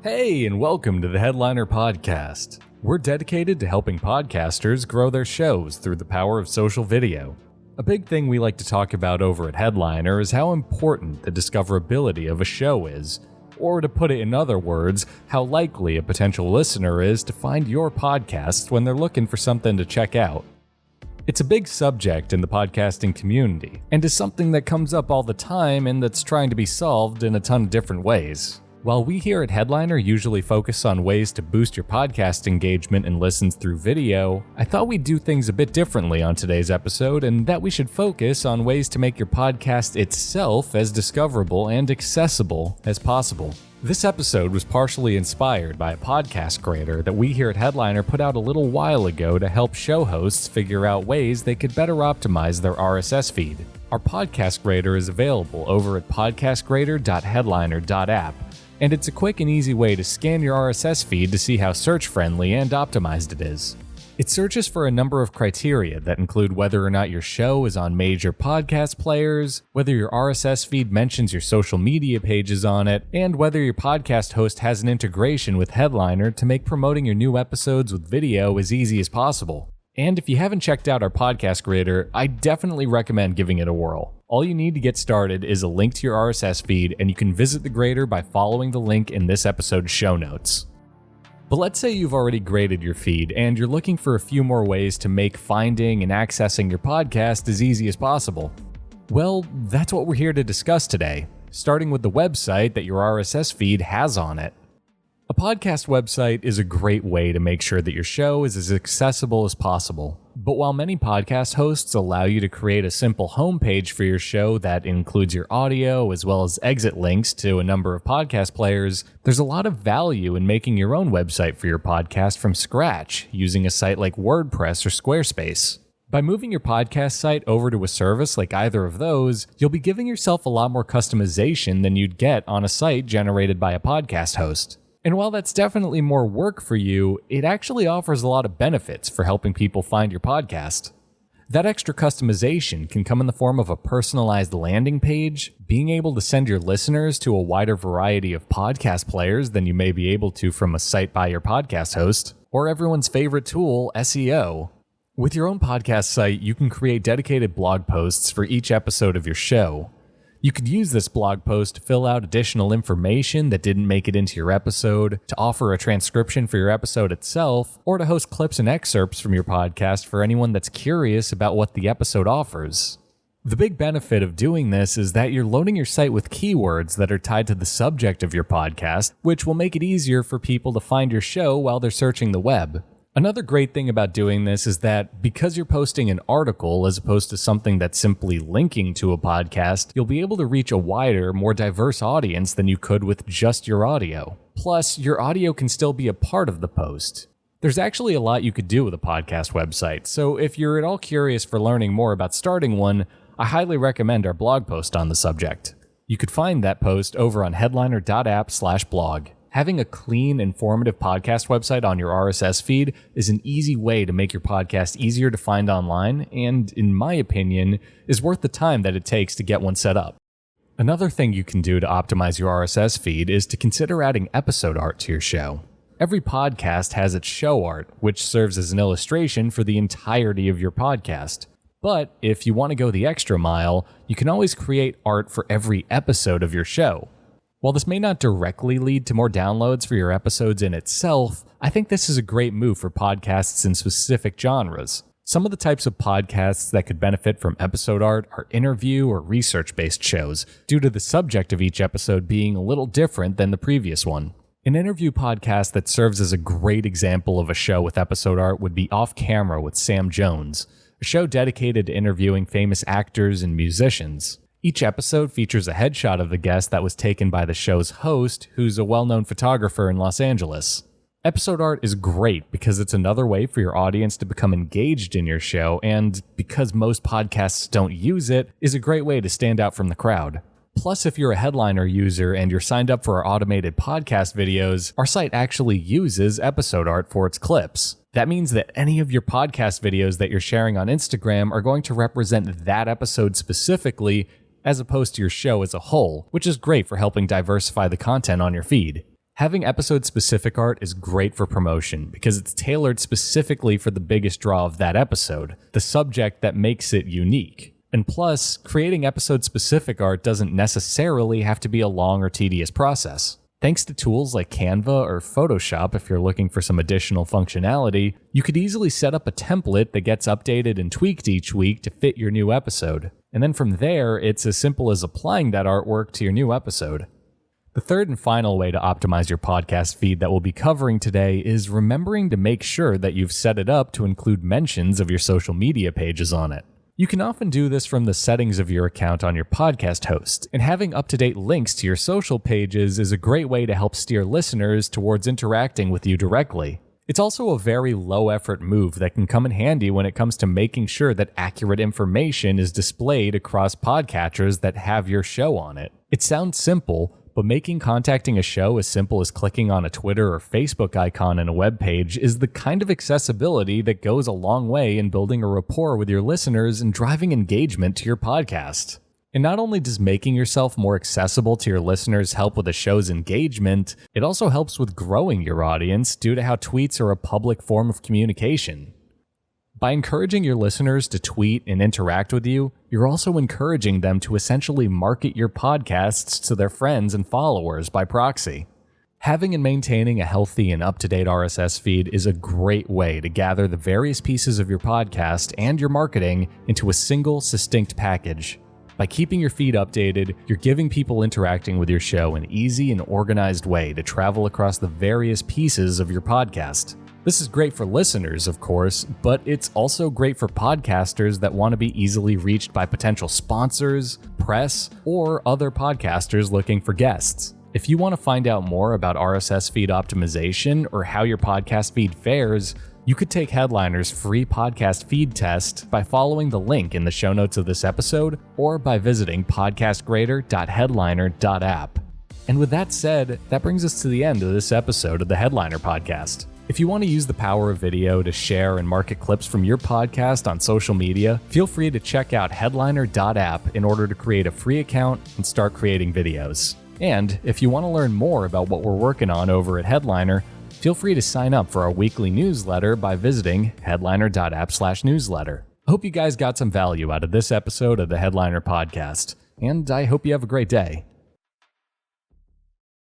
Hey, and welcome to the Headliner Podcast. We're dedicated to helping podcasters grow their shows through the power of social video. A big thing we like to talk about over at Headliner is how important the discoverability of a show is, or to put it in other words, how likely a potential listener is to find your podcast when they're looking for something to check out. It's a big subject in the podcasting community, and is something that comes up all the time and that's trying to be solved in a ton of different ways. While we here at Headliner usually focus on ways to boost your podcast engagement and listens through video, I thought we'd do things a bit differently on today's episode, and that we should focus on ways to make your podcast itself as discoverable and accessible as possible. This episode was partially inspired by a podcast creator that we here at Headliner put out a little while ago to help show hosts figure out ways they could better optimize their RSS feed. Our podcast grader is available over at podcastgrader.headliner.app, and it's a quick and easy way to scan your RSS feed to see how search-friendly and optimized it is. It searches for a number of criteria that include whether or not your show is on major podcast players, whether your RSS feed mentions your social media pages on it, and whether your podcast host has an integration with Headliner to make promoting your new episodes with video as easy as possible. And if you haven't checked out our podcast grader, I definitely recommend giving it a whirl. All you need to get started is a link to your RSS feed, and you can visit the grader by following the link in this episode's show notes. But let's say you've already graded your feed, and you're looking for a few more ways to make finding and accessing your podcast as easy as possible. Well, that's what we're here to discuss today, starting with the website that your RSS feed has on it. A podcast website is a great way to make sure that your show is as accessible as possible. But while many podcast hosts allow you to create a simple homepage for your show that includes your audio as well as exit links to a number of podcast players, there's a lot of value in making your own website for your podcast from scratch using a site like WordPress or Squarespace. By moving your podcast site over to a service like either of those, you'll be giving yourself a lot more customization than you'd get on a site generated by a podcast host. And while that's definitely more work for you, it actually offers a lot of benefits for helping people find your podcast. That extra customization can come in the form of a personalized landing page, being able to send your listeners to a wider variety of podcast players than you may be able to from a site by your podcast host, or everyone's favorite tool, SEO. With your own podcast site, you can create dedicated blog posts for each episode of your show. You could use this blog post to fill out additional information that didn't make it into your episode, to offer a transcription for your episode itself, or to host clips and excerpts from your podcast for anyone that's curious about what the episode offers. The big benefit of doing this is that you're loading your site with keywords that are tied to the subject of your podcast, which will make it easier for people to find your show while they're searching the web. Another great thing about doing this is that because you're posting an article as opposed to something that's simply linking to a podcast, you'll be able to reach a wider, more diverse audience than you could with just your audio. Plus, your audio can still be a part of the post. There's actually a lot you could do with a podcast website, so if you're at all curious for learning more about starting one, I highly recommend our blog post on the subject. You could find that post over on headliner.app/blog. Having a clean, informative podcast website on your RSS feed is an easy way to make your podcast easier to find online and, in my opinion, is worth the time that it takes to get one set up. Another thing you can do to optimize your RSS feed is to consider adding episode art to your show. Every podcast has its show art, which serves as an illustration for the entirety of your podcast. But if you want to go the extra mile, you can always create art for every episode of your show. While this may not directly lead to more downloads for your episodes in itself, I think this is a great move for podcasts in specific genres. Some of the types of podcasts that could benefit from episode art are interview or research-based shows, due to the subject of each episode being a little different than the previous one. An interview podcast that serves as a great example of a show with episode art would be Off Camera with Sam Jones, a show dedicated to interviewing famous actors and musicians. Each episode features a headshot of the guest that was taken by the show's host, who's a well-known photographer in Los Angeles. Episode art is great because it's another way for your audience to become engaged in your show, and because most podcasts don't use it, is a great way to stand out from the crowd. Plus, if you're a Headliner user and you're signed up for our automated podcast videos, our site actually uses episode art for its clips. That means that any of your podcast videos that you're sharing on Instagram are going to represent that episode specifically, as opposed to your show as a whole, which is great for helping diversify the content on your feed. Having episode-specific art is great for promotion because it's tailored specifically for the biggest draw of that episode, the subject that makes it unique. And plus, creating episode-specific art doesn't necessarily have to be a long or tedious process. Thanks to tools like Canva or Photoshop, if you're looking for some additional functionality, you could easily set up a template that gets updated and tweaked each week to fit your new episode. And then from there, it's as simple as applying that artwork to your new episode. The third and final way to optimize your podcast feed that we'll be covering today is remembering to make sure that you've set it up to include mentions of your social media pages on it. You can often do this from the settings of your account on your podcast host, and having up-to-date links to your social pages is a great way to help steer listeners towards interacting with you directly. It's also a very low-effort move that can come in handy when it comes to making sure that accurate information is displayed across podcatchers that have your show on it. It sounds simple, but making contacting a show as simple as clicking on a Twitter or Facebook icon in a web page is the kind of accessibility that goes a long way in building a rapport with your listeners and driving engagement to your podcast. And not only does making yourself more accessible to your listeners help with a show's engagement, it also helps with growing your audience due to how tweets are a public form of communication. By encouraging your listeners to tweet and interact with you, you're also encouraging them to essentially market your podcasts to their friends and followers by proxy. Having and maintaining a healthy and up-to-date RSS feed is a great way to gather the various pieces of your podcast and your marketing into a single, succinct package. By keeping your feed updated, you're giving people interacting with your show an easy and organized way to travel across the various pieces of your podcast. This is great for listeners, of course, but it's also great for podcasters that want to be easily reached by potential sponsors, press, or other podcasters looking for guests. If you want to find out more about RSS feed optimization or how your podcast feed fares, you could take Headliner's free podcast feed test by following the link in the show notes of this episode or by visiting podcastgrader.headliner.app. And with that said, that brings us to the end of this episode of the Headliner Podcast. If you want to use the power of video to share and market clips from your podcast on social media, feel free to check out headliner.app in order to create a free account and start creating videos. And if you want to learn more about what we're working on over at Headliner, feel free to sign up for our weekly newsletter by visiting headliner.app/newsletter. I hope you guys got some value out of this episode of the Headliner Podcast, and I hope you have a great day.